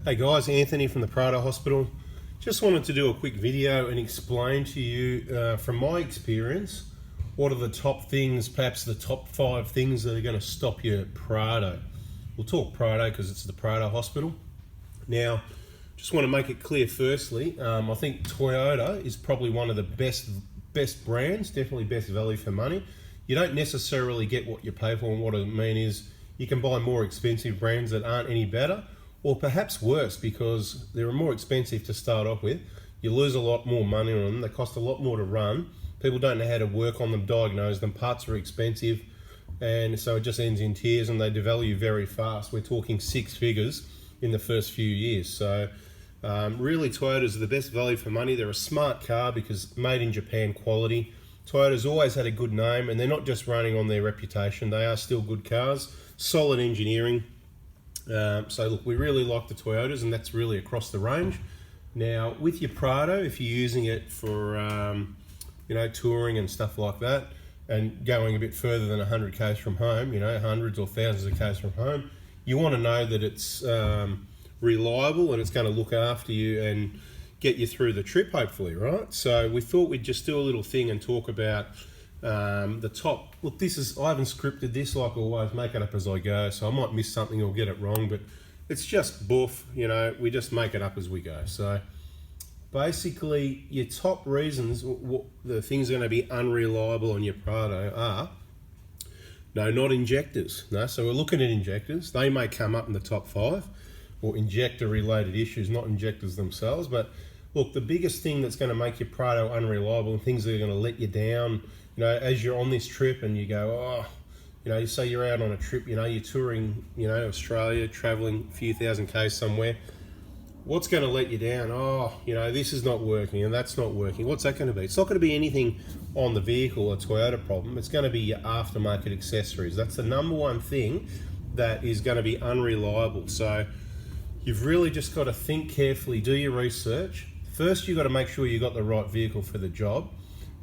Hey guys, Anthony from the Prado Hospital. Just wanted to do a quick video and explain to you, from my experience, what are the top things, perhaps the top 5 things that are going to stop your Prado. We'll talk Prado because it's the Prado Hospital. Now, just want to make it clear firstly, I think Toyota is probably one of the best brands, definitely best value for money. You don't necessarily get what you pay for, and what I mean is you can buy more expensive brands that aren't any better, or perhaps worse, because they're more expensive to start off with. You lose a lot more money on them, they cost a lot more to run, people don't know how to work on them, diagnose them, parts are expensive, and so it just ends in tears and they devalue very fast. We're talking 6 figures in the first few years. So really Toyotas are the best value for money. They're a smart car because made in Japan quality. Toyota's always had a good name, and they're not just running on their reputation, they are still good cars, solid engineering. So look, we really like the Toyotas, and that's really across the range. Now with your Prado, if you're using it for touring and stuff like that, and going a bit further than 100 k's from home, hundreds or thousands of k's from home, you want to know that it's reliable and it's going to look after you and get you through the trip, hopefully, right? So we thought we'd just do a little thing and talk about the top. Look, I haven't scripted this, like always, make it up as I go, so I might miss something or get it wrong, but it's just boof, we just make it up as we go. So basically your top reasons, the things are going to be unreliable on your Prado are, no, not injectors. No, so we're looking at injectors. They may come up in the top 5, or injector related issues, not injectors themselves. But look, the biggest thing that's going to make your Prado unreliable and things that are going to let you down, as you're on this trip and you go, you say you're out on a trip, you're touring, Australia, traveling a few thousand k's somewhere. What's going to let you down? This is not working and that's not working. What's that going to be? It's not going to be anything on the vehicle, a Toyota problem. It's going to be your aftermarket accessories. That's the number one thing that is going to be unreliable. So you've really just got to think carefully, do your research. First, you've got to make sure you've got the right vehicle for the job.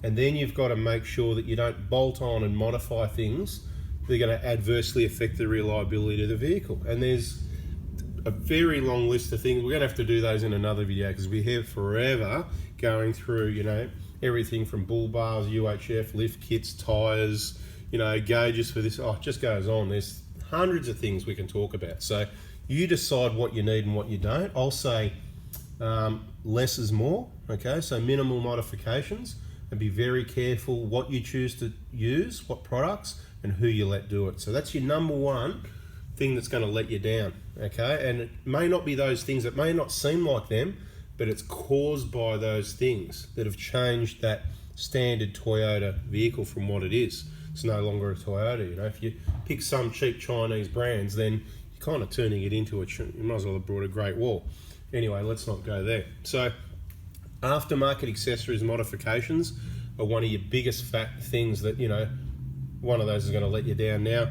And then you've got to make sure that you don't bolt on and modify things that are going to adversely affect the reliability of the vehicle. And there's a very long list of things. We're going to have to do those in another video because we have forever going through, everything from bull bars, UHF, lift kits, tyres, gauges for this. It just goes on. There's hundreds of things we can talk about. So you decide what you need and what you don't. I'll say less is more, okay? So minimal modifications, and be very careful what you choose to use, what products, and who you let do it. So that's your number one thing that's going to let you down, okay? And it may not be those things, it may not seem like them, but it's caused by those things that have changed that standard Toyota vehicle from what it is. It's no longer a Toyota. If you pick some cheap Chinese brands, then you're kind of turning it into you might as well have brought a Great Wall. Anyway, let's not go there. So aftermarket accessories modifications are one of your biggest things that, one of those is going to let you down. Now,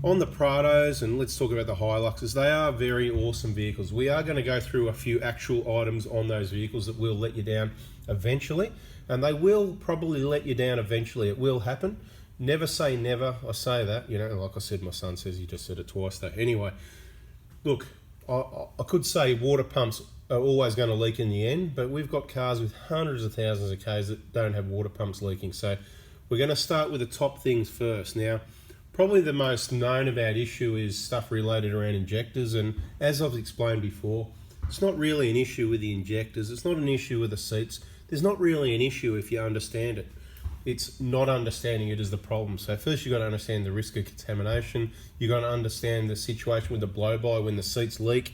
on the Prados, and let's talk about the Hiluxes, they are very awesome vehicles. We are going to go through a few actual items on those vehicles that will let you down eventually, and they will probably let you down eventually. It will happen. Never say never. I say that, like I said, my son says, he just said it twice though. Anyway, look, I could say water pumps are always going to leak in the end, but we've got cars with hundreds of thousands of k's that don't have water pumps leaking. So we're going to start with the top things first. Now, probably the most known about issue is stuff related around injectors, and as I've explained before, it's not really an issue with the injectors, it's not an issue with the seats, there's not really an issue if you understand it. It's not understanding it is the problem. So first you've got to understand the risk of contamination, you've got to understand the situation with the blow-by when the seats leak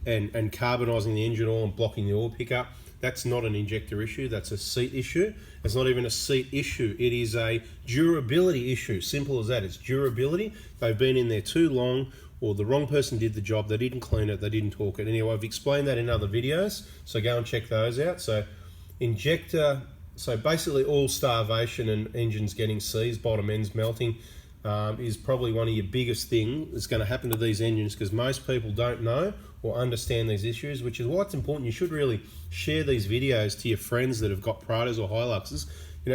and carbonising the engine oil and blocking the oil pickup. That's not an injector issue, that's a seat issue. It's not even a seat issue, it is a durability issue, simple as that. It's durability, they've been in there too long, or the wrong person did the job, they didn't clean it, they didn't torque it. Anyway, I've explained that in other videos, so go and check those out. So injector, so basically all starvation and engines getting seized, bottom ends melting, is probably one of your biggest things that's going to happen to these engines, because most people don't know or understand these issues, which is why it's important. You should really share these videos to your friends that have got Prados or Hiluxes.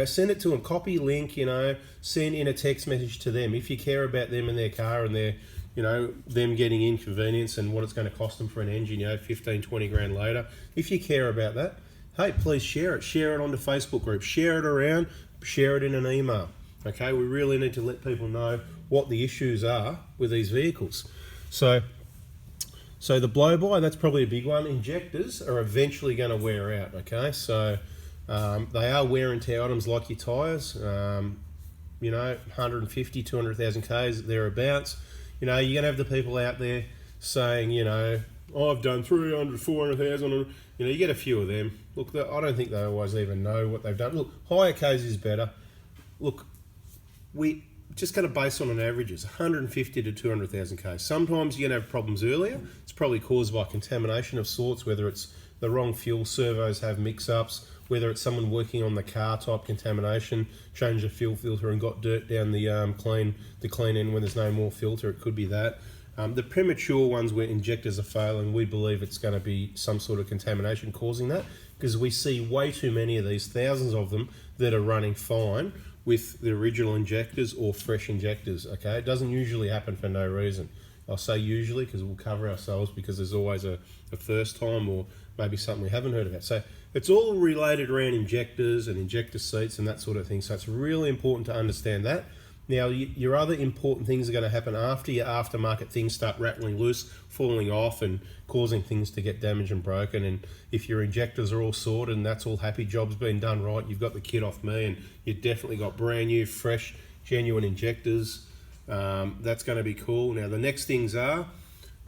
Send it to them, copy link, send in a text message to them if you care about them and their car and their you know, them getting inconvenience and what it's going to cost them for an engine, you know, 15, 20 grand later. If you care about that, hey, please share it. Share it on the Facebook group. Share it around. Share it in an email. Okay, we really need to let people know what the issues are with these vehicles. So the blow-by, that's probably a big one. Injectors are eventually going to wear out, okay? So they are wear and tear items like your tyres, you know, 150, 200,000 Ks, thereabouts. You know, you're going to have the people out there saying, you know, oh, I've done 300, 400,000. You know, you get a few of them. Look, I don't think they always even know what they've done. Look, higher Ks is better. Look, we just going to base on an averages, 150 to 200,000 Ks. Sometimes you're going to have problems earlier. It's probably caused by contamination of sorts, whether it's the wrong fuel servos have mix-ups, whether it's someone working on the car type contamination, changed the fuel filter and got dirt down the clean end when there's no more filter. It could be that. The premature ones where injectors are failing, we believe it's going to be some sort of contamination causing that, because we see way too many of these, thousands of them, that are running fine with the original injectors or fresh injectors, okay? It doesn't usually happen for no reason. I'll say usually because we'll cover ourselves, because there's always a first time or maybe something we haven't heard about. So it's all related around injectors and injector seats and that sort of thing. So it's really important to understand that. Now, your other important things are going to happen after your aftermarket things start rattling loose, falling off and causing things to get damaged and broken. And if your injectors are all sorted and that's all happy, job's been done right, you've got the kit off me and you've definitely got brand new, fresh, genuine injectors. That's going to be cool. Now, the next things are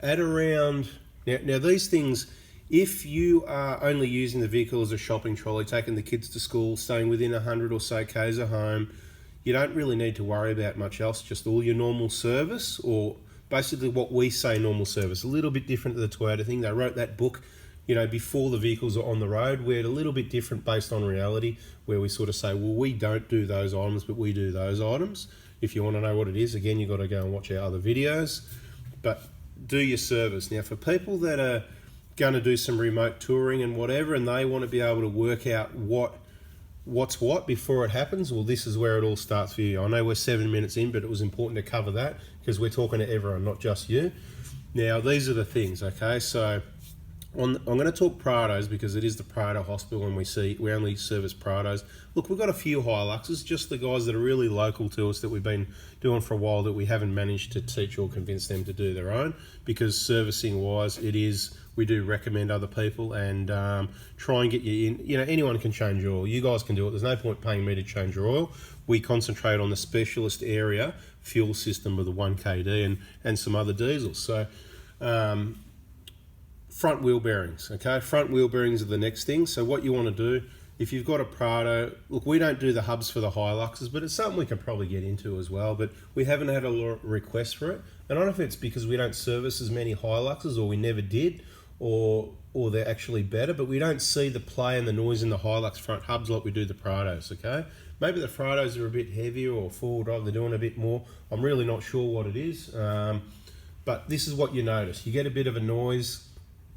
at around... Now these things, if you are only using the vehicle as a shopping trolley, taking the kids to school, staying within 100 or so Ks of home, you don't really need to worry about much else, just all your normal service, or basically what we say normal service. A little bit different to the Toyota thing. They wrote that book, you know, before the vehicles are on the road. We're a little bit different based on reality, where we sort of say, well, we don't do those items, but we do those items. If you want to know what it is, again, you've got to go and watch our other videos. But do your service. Now, for people that are going to do some remote touring and whatever, and they want to be able to work out what's what before it happens, well, this is where it all starts for you. I know we're 7 minutes in, but it was important to cover that because we're talking to everyone, not just you. Now, these are the things, okay? So I'm going to talk Prados because it is the Prado hospital and we only service Prados. Look, we've got a few Hiluxes, just the guys that are really local to us that we've been doing for a while that we haven't managed to teach or convince them to do their own, because servicing wise, we do recommend other people and try and get you in. You know, anyone can change your oil. You guys can do it. There's no point paying me to change your oil. We concentrate on the specialist area fuel system with the 1KD and some other diesels. So front wheel bearings, okay? Front wheel bearings are the next thing. So what you want to do, if you've got a Prado, look, we don't do the hubs for the Hiluxes, but it's something we can probably get into as well, but we haven't had a lot of requests for it. And I don't know if it's because we don't service as many Hiluxes, or we never did, or they're actually better, but we don't see the play and the noise in the Hilux front hubs like we do the Prados, okay? Maybe the Prados are a bit heavier, or forward drive, they're doing a bit more. I'm really not sure what it is, but this is what you notice. You get a bit of a noise.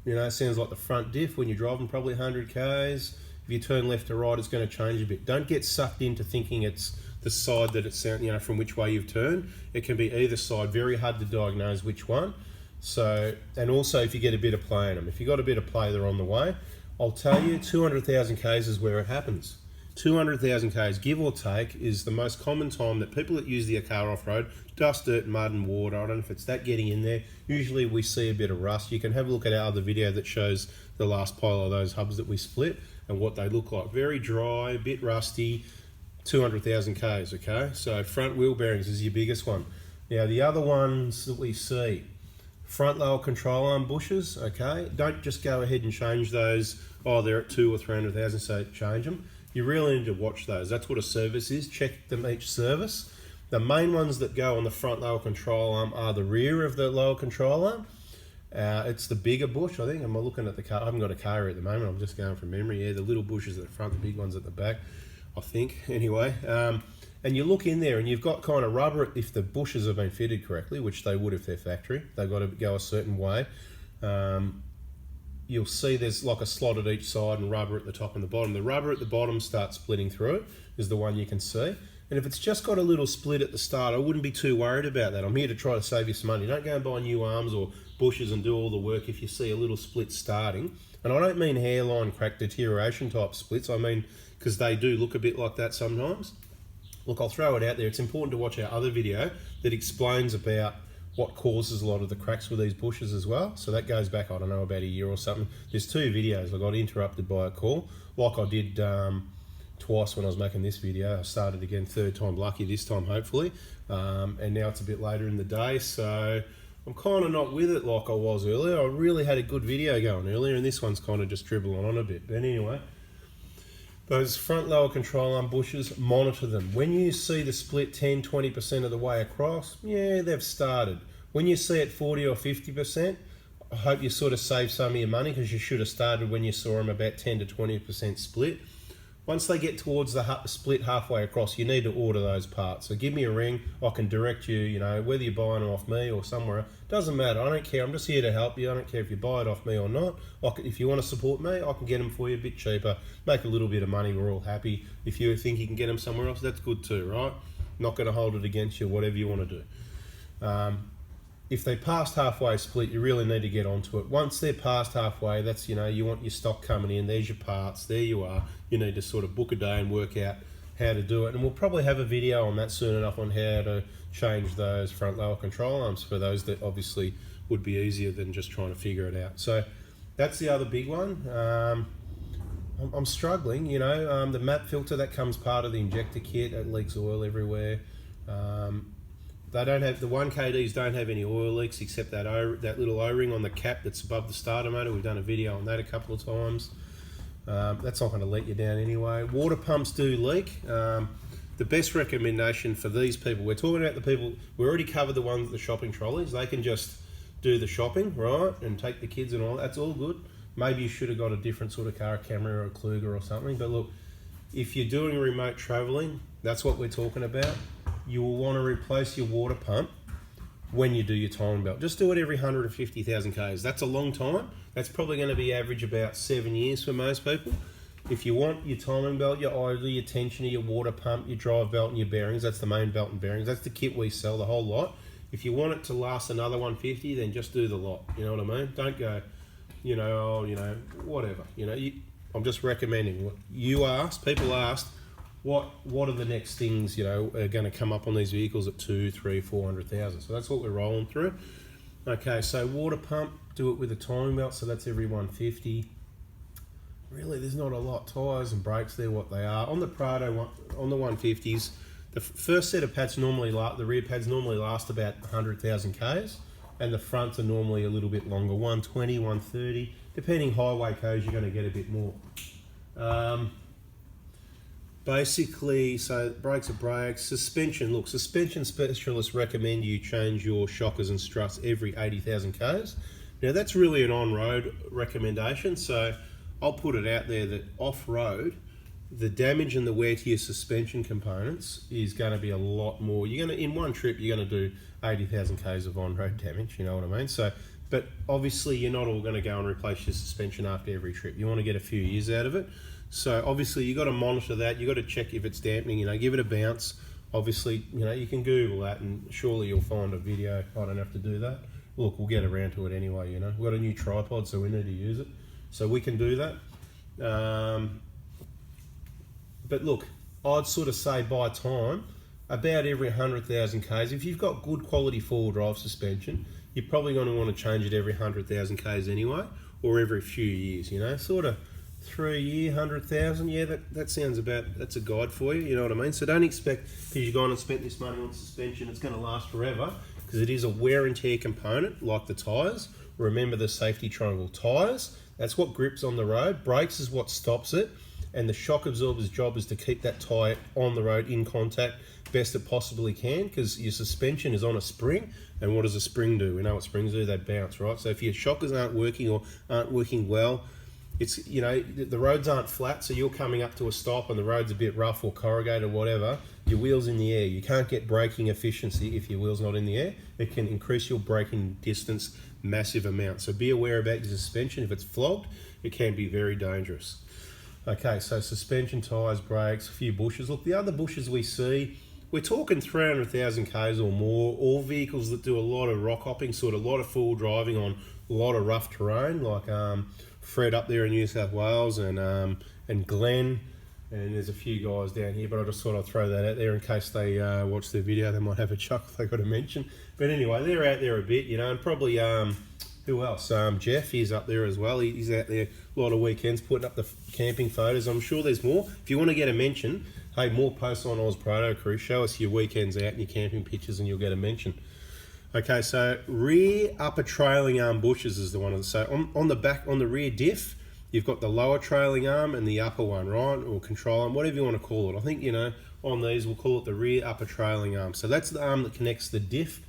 You know, it sounds like the front diff when you're driving probably 100 Ks. If you turn left to right, it's going to change a bit. Don't get sucked into thinking it's the side that it's, you know, from which way you've turned. It can be either side. Very hard to diagnose which one. So, and also if you get a bit of play in them. If you've got a bit of play, they're on the way. I'll tell you, 200,000 Ks is where it happens. 200,000 Ks, give or take, is the most common time that people that use their car off-road, dust, dirt, mud and water, I don't know if it's that getting in there, usually we see a bit of rust. You can have a look at our other video that shows the last pile of those hubs that we split and what they look like. Very dry, a bit rusty, 200,000 Ks, okay? So front wheel bearings is your biggest one. Now the other ones that we see, front lower control arm bushes, okay? Don't just go ahead and change those, oh, they're at 200 or 300,000, so change them. You really need to watch those. That's what a service is. Check them each service. The main ones that go on the front lower control arm are the rear of the lower control arm. It's the bigger bush, I think. I'm looking at the car. I haven't got a car here at the moment. I'm just going from memory. Yeah, the little bushes at the front, the big ones at the back, I think. Anyway, and you look in there and you've got kind of rubber, if the bushes have been fitted correctly, which they would if they're factory. They've got to go a certain way. You'll see there's like a slot at each side and rubber at the top and the bottom. The rubber at the bottom starts splitting through, is the one you can see. And if it's just got a little split at the start, I wouldn't be too worried about that. I'm here to try to save you some money. Don't go and buy new arms or bushes and do all the work if you see a little split starting. And I don't mean hairline crack deterioration type splits. I mean, because they do look a bit like that sometimes. Look, I'll throw it out there. It's important to watch our other video that explains about what causes a lot of the cracks with these bushes as well. So that goes back, I don't know, about a year or something. There's 2 videos. I got interrupted by a call, like I did twice when I was making this video. I started again, 3rd time lucky this time, hopefully. And now it's a bit later in the day, so I'm kind of not with it like I was earlier. I really had a good video going earlier, and this one's kind of just dribbling on a bit. But anyway, those front lower control arm bushes, monitor them. When you see the split 10-20% of the way across, yeah, they've started. When you see it 40 or 50%, I hope you sort of save some of your money, because you should have started when you saw them about 10 to 20% split. Once they get towards the split halfway across, you need to order those parts. So give me a ring. I can direct you, you know, whether you're buying them off me or somewhere. Doesn't matter. I don't care. I'm just here to help you. I don't care if you buy it off me or not. If you want to support me, I can get them for you a bit cheaper. Make a little bit of money. We're all happy. If you think you can get them somewhere else, that's good too, right? Not going to hold it against you, whatever you want to do. If they passed halfway split, you really need to get onto it. Once they're past halfway, that's, you know, you want your stock coming in, there's your parts, there you are. You need to sort of book a day and work out how to do it. And we'll probably have a video on that soon enough on how to change those front lower control arms for those that obviously would be easier than just trying to figure it out. So that's the other big one. I'm struggling, you know, the MAP filter, that comes part of the injector kit, it leaks oil everywhere. They don't have, the 1KDs don't have any oil leaks except that little O-ring on the cap that's above the starter motor. We've done a video on that a couple of times. That's not going to let you down anyway. Water pumps do leak. The best recommendation for these people, we're talking about the people, we already covered the ones with the shopping trolleys. They can just do the shopping, right, and take the kids and all. That's all good. Maybe you should have got a different sort of car, a Camry or a Kluger or something. But look, if you're doing remote traveling, that's what we're talking about. You will want to replace your water pump when you do your timing belt. Just do it every 150,000 Ks. That's a long time. That's probably going to be average about 7 years for most people. If you want your timing belt, your idler, your tensioner, your water pump, your drive belt and your bearings, that's the main belt and bearings. That's the kit we sell, the whole lot. If you want it to last another 150, then just do the lot. You know what I mean? Don't go, you know, oh, you know, whatever. You know, I'm just recommending. You asked, people asked, what are the next things, you know, are going to come up on these vehicles at 200, 300, 400,000. So that's what we're rolling through. Okay, so water pump, do it with a timing belt, so that's every 150. Really, there's not a lot. Tyres and brakes, they're what they are. On the Prado, on the 150s, the first set of pads normally, the rear pads normally last about 100,000 Ks, and the fronts are normally a little bit longer, 120, 130. Depending highway codes, you're going to get a bit more. Basically, so brakes are brakes. Suspension, look, suspension specialists recommend you change your shockers and struts every 80,000 Ks. Now that's really an on-road recommendation, so I'll put it out there that off-road, the damage and the wear to your suspension components is going to be a lot more. You're going to, in one trip, you're going to do 80,000 Ks of on-road damage, you know what I mean? So, but obviously you're not all going to go and replace your suspension after every trip. You want to get a few years out of it. So obviously you got to monitor that. You got to check if it's dampening, you know, give it a bounce. Obviously, you know, you can Google that and surely you'll find a video. I don't have to do that. Look, we'll get around to it anyway, you know. We've got a new tripod, so we need to use it. So we can do that. But look, I'd sort of say by time, about every 100,000 Ks, if you've got good quality four-wheel drive suspension, you're probably going to want to change it every 100,000 Ks anyway, or every few years, you know, sort of 3 year, 100,000, yeah, that sounds about, that's a guide for you, you know what I mean? So don't expect, because you've gone and spent this money on suspension, it's going to last forever, because it is a wear and tear component, like the tyres. Remember the safety triangle. Tyres, that's what grips on the road. Brakes is what stops it, and the shock absorber's job is to keep that tyre on the road in contact best it possibly can, because your suspension is on a spring, and what does a spring do? We know what springs do, they bounce, right? So if your shockers aren't working or aren't working well, it's, you know, the roads aren't flat, so you're coming up to a stop and the road's a bit rough or corrugated or whatever, your wheel's in the air. You can't get braking efficiency if your wheel's not in the air. It can increase your braking distance massive amount. So be aware about your suspension. If it's flogged, it can be very dangerous. Okay, so suspension, tyres, brakes, a few bushes. Look, the other bushes we see, we're talking 300,000 Ks or more, all vehicles that do a lot of rock hopping, sort of a lot of full driving on a lot of rough terrain, like Fred up there in New South Wales and Glenn, and there's a few guys down here, but I just thought I'd throw that out there in case they watch the video. They might have a chuckle they got to mention. But anyway, they're out there a bit, you know, and probably, who else? Jeff, he's up there as well. He's out there a lot of weekends putting up the camping photos. I'm sure there's more. If you want to get a mention, hey, more posts on Oz Prado Crew. Show us your weekends out and your camping pictures and you'll get a mention. Okay, so rear upper trailing arm bushes is the one. So on the back, on the rear diff, you've got the lower trailing arm and the upper one, right? Or control arm, whatever you want to call it. I think, you know, on these we'll call it the rear upper trailing arm. So that's the arm that connects the diff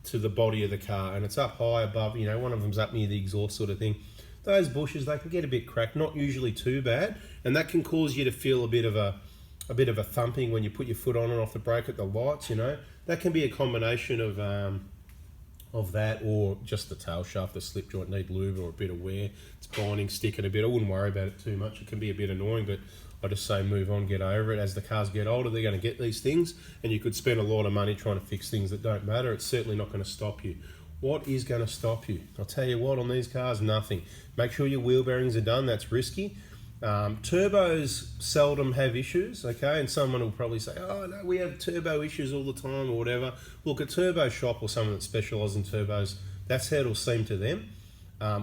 to the body of the car, and it's up high above, you know, one of them's up near the exhaust sort of thing. Those bushes, they can get a bit cracked, not usually too bad, and that can cause you to feel a bit of a thumping when you put your foot on and off the brake at the lights, you know. That can be a combination of that, or just the tail shaft, the slip joint need lube or a bit of wear. It's binding, sticking a bit. I wouldn't worry about it too much. It can be a bit annoying, but I just say move on, get over it. As the cars get older, they're going to get these things, and you could spend a lot of money trying to fix things that don't matter. It's certainly not going to stop you. What is going to stop you? I'll tell you what, on these cars, nothing. Make sure your wheel bearings are done. That's risky. Turbos seldom have issues, okay? And someone will probably say, oh no, we have turbo issues all the time or whatever. Look, a turbo shop or someone that specialises in turbos, that's how it'll seem to them.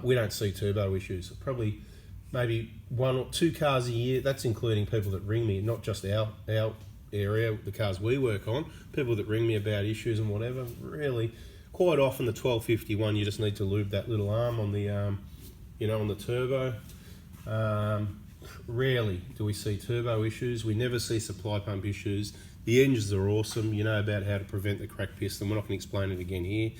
We don't see turbo issues. Probably maybe 1 or 2 cars a year. That's including people that ring me, not just our area, the cars we work on. People that ring me about issues and whatever. Really, quite often the 1251, you just need to lube that little arm on the, you know, on the turbo. Rarely do we see turbo issues. We never see supply pump issues. The engines are awesome. You know about how to prevent the cracked piston. We're not going to explain it again here.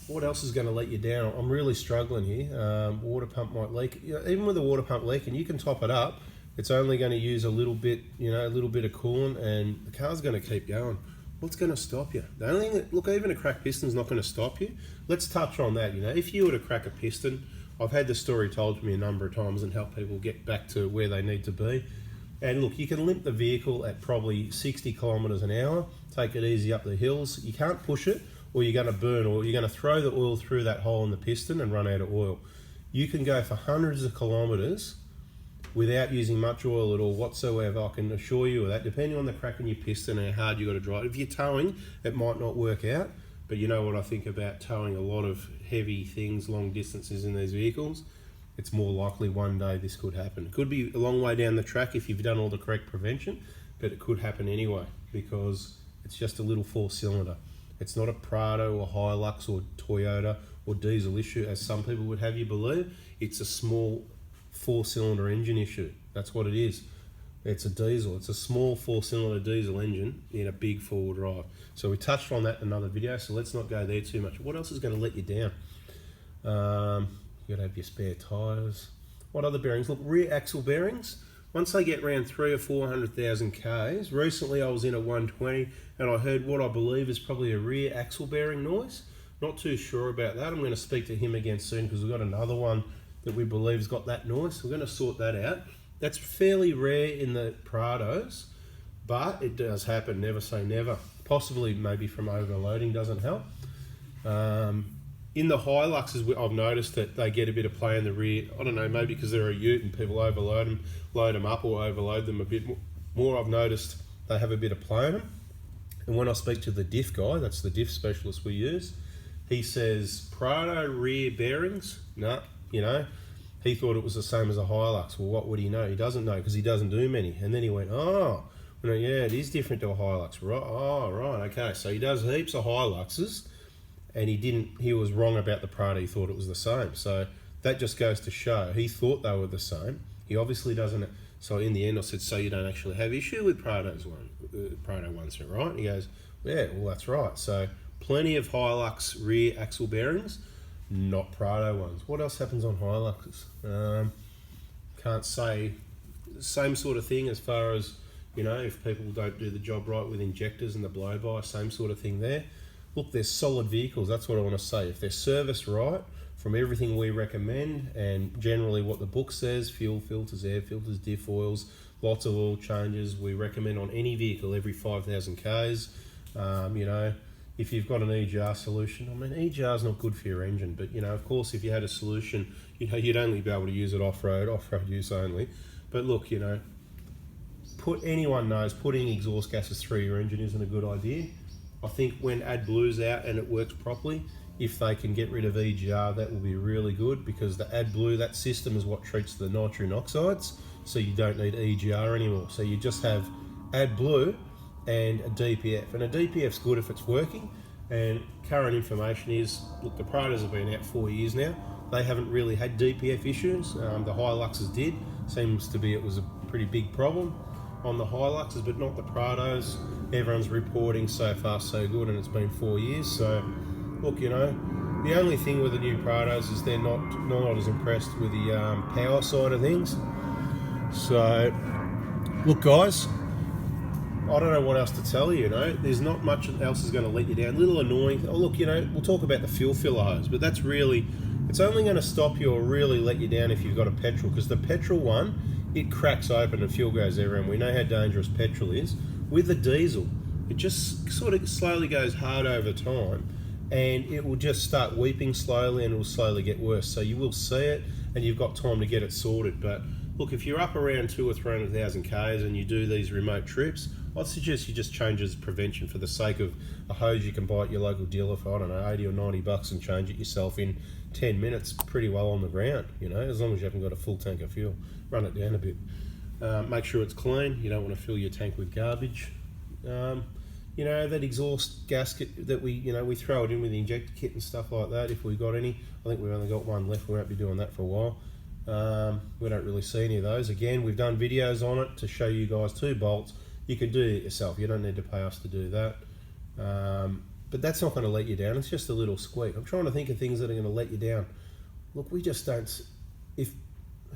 What else is going to let you down? I'm really struggling here. Water pump might leak. You know, even with a water pump leaking, you can top it up. It's only going to use a little bit, you know, a little bit of coolant, and the car's going to keep going. What's going to stop you? The only thing that, look, even a cracked piston is not going to stop you. Let's touch on that. You know, if you were to crack a piston, I've had the story told to me a number of times and help people get back to where they need to be. And look, you can limp the vehicle at probably 60 kilometres an hour, take it easy up the hills. You can't push it, or you're going to burn, or you're going to throw the oil through that hole in the piston and run out of oil. You can go for hundreds of kilometres without using much oil at all whatsoever. I can assure you of that, depending on the crack in your piston and how hard you've got to drive. If you're towing, it might not work out. But you know what I think about towing a lot of heavy things, long distances in these vehicles? It's more likely one day this could happen. It could be a long way down the track if you've done all the correct prevention, but it could happen anyway because it's just a little 4-cylinder. It's not a Prado or Hilux or Toyota or diesel issue, as some people would have you believe. It's a small 4-cylinder engine issue. That's what it is. It's a diesel. It's a small 4-cylinder diesel engine in a big 4-wheel drive. So we touched on that in another video, so let's not go there too much. What else is going to let you down? You got to have your spare tyres. What other bearings? Look, rear axle bearings. Once they get around 300,000 or 400,000 Ks, recently I was in a 120 and I heard what I believe is probably a rear axle bearing noise. Not too sure about that. I'm going to speak to him again soon because we've got another one that we believe has got that noise. We're going to sort that out. That's fairly rare in the Prados, but it does happen. Never say never. Possibly maybe from overloading doesn't help. In the Hiluxes, I've noticed that they get a bit of play in the rear. I don't know, maybe because they're a ute and people overload them, load them up or overload them a bit more. I've noticed they have a bit of play in them. And when I speak to the diff guy, that's the diff specialist we use, he says, Prado rear bearings? No, you know, he thought it was the same as a Hilux. Well, what would he know? He doesn't know because he doesn't do many. And then he went, oh, well, yeah, it is different to a Hilux. Right, oh, right, okay. So he does heaps of Hiluxes, and he was wrong about the Prado. He thought it was the same. So that just goes to show he thought they were the same. He obviously doesn't. So in the end, I said, so you don't actually have issue with Prado ones, right? He goes, yeah, well, that's right. So plenty of Hilux rear axle bearings, not Prado ones. What else happens on Hiluxes? Can't say. Same sort of thing as far as, you know, if people don't do the job right with injectors and the blow-by, same sort of thing there. Look, they're solid vehicles, that's what I want to say. If they're serviced right, from everything we recommend and generally what the book says, fuel filters, air filters, diff oils, lots of oil changes, we recommend on any vehicle every 5,000 Ks. You know, if you've got an EGR solution, I mean, EGR is not good for your engine, but you know, of course, if you had a solution, you know, you'd only be able to use it off-road use only. But look, you know, anyone knows putting exhaust gases through your engine isn't a good idea. I think when AdBlue's out and it works properly, if they can get rid of EGR, that will be really good, because the AdBlue, that system is what treats the nitrogen oxides, so you don't need EGR anymore. So you just have AdBlue and a DPF, and a DPF's good if it's working. And current information is, look, the Prados have been out 4 years now. They haven't really had DPF issues. The Hiluxes did. Seems to be it was a pretty big problem on the Hiluxes, but not the Prados. Everyone's reporting so far so good, and it's been 4 years. So look, you know, the only thing with the new Prados is they're not as impressed with the power side of things. So look, guys, I don't know what else to tell you, you know. There's not much else is going to let you down. A little annoying. Oh, look, you know, we'll talk about the fuel filler hose, but that's really, it's only going to stop you or really let you down if you've got a petrol, because the petrol one, it cracks open and fuel goes everywhere, and we know how dangerous petrol is. With the diesel, it just sort of slowly goes hard over time, and it will just start weeping slowly, and it will slowly get worse. So you will see it, and you've got time to get it sorted. But look, if you're up around 200,000 or 300,000 Ks and you do these remote trips, I'd suggest you just change as prevention for the sake of a hose you can buy at your local dealer for, I don't know, 80 or 90 bucks, and change it yourself in 10 minutes pretty well on the ground, you know, as long as you haven't got a full tank of fuel. Run it down a bit. Make sure it's clean. You don't want to fill your tank with garbage. You know, that exhaust gasket that we throw it in with the injector kit and stuff like that, if we've got any. I think we've only got one left. We won't be doing that for a while. We don't really see any of those. Again, we've done videos on it to show you guys 2 bolts. You can do it yourself. You don't need to pay us to do that. But that's not going to let you down. It's just a little squeak. I'm trying to think of things that are going to let you down. Look, we just don't.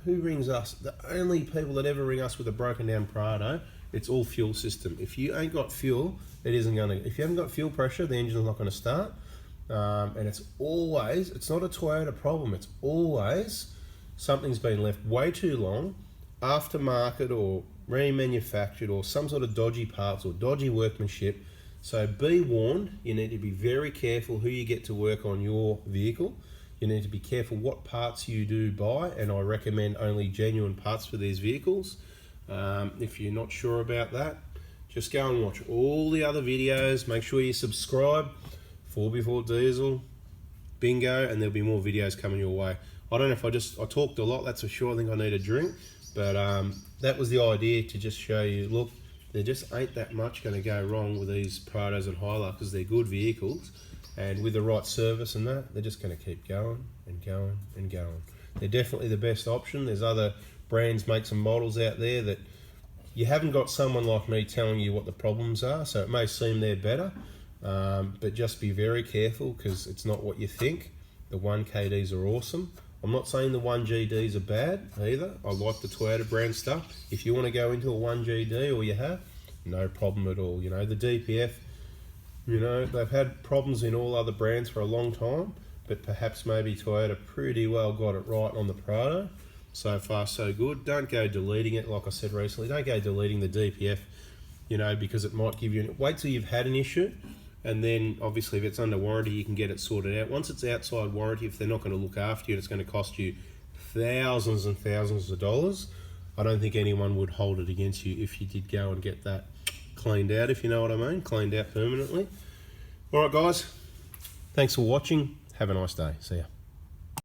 Who rings us? The only people that ever ring us with a broken down Prado, it's all fuel system. If you ain't got fuel, it isn't going to. If you haven't got fuel pressure, the engine's not going to start. And it's not a Toyota problem. It's always something's been left way too long, aftermarket or remanufactured, or some sort of dodgy parts or dodgy workmanship. So be warned, you need to be very careful who you get to work on your vehicle. You need to be careful what parts you do buy, and I recommend only genuine parts for these vehicles. If you're not sure about that, just go and watch all the other videos. Make sure you subscribe. 4x4 Diesel, bingo, and there'll be more videos coming your way. I don't know if I talked a lot, that's for sure. I think I need a drink, but that was the idea, to just show you, look, there just ain't that much going to go wrong with these Prados and Hiluxes. They're good vehicles, and with the right service and that, they're just going to keep going and going and going. They're definitely the best option. There's other brands, makes and models out there that you haven't got someone like me telling you what the problems are, so it may seem they're better, but just be very careful, because it's not what you think. The 1KDs are awesome. I'm not saying the 1GDs are bad either. I like the Toyota brand stuff. If you want to go into a 1GD, or you have, no problem at all. You know, the DPF, you know, they've had problems in all other brands for a long time, but perhaps maybe Toyota pretty well got it right on the Prado. So far so good. Don't go deleting it, like I said recently. Don't go deleting the DPF, you know, because it might give you, wait till you've had an issue, and then obviously if it's under warranty, you can get it sorted out. Once it's outside warranty, if they're not going to look after you, and it's going to cost you thousands and thousands of dollars, I don't think anyone would hold it against you if you did go and get that cleaned out, if you know what I mean, cleaned out permanently. All right, guys, thanks for watching. Have a nice day. See ya.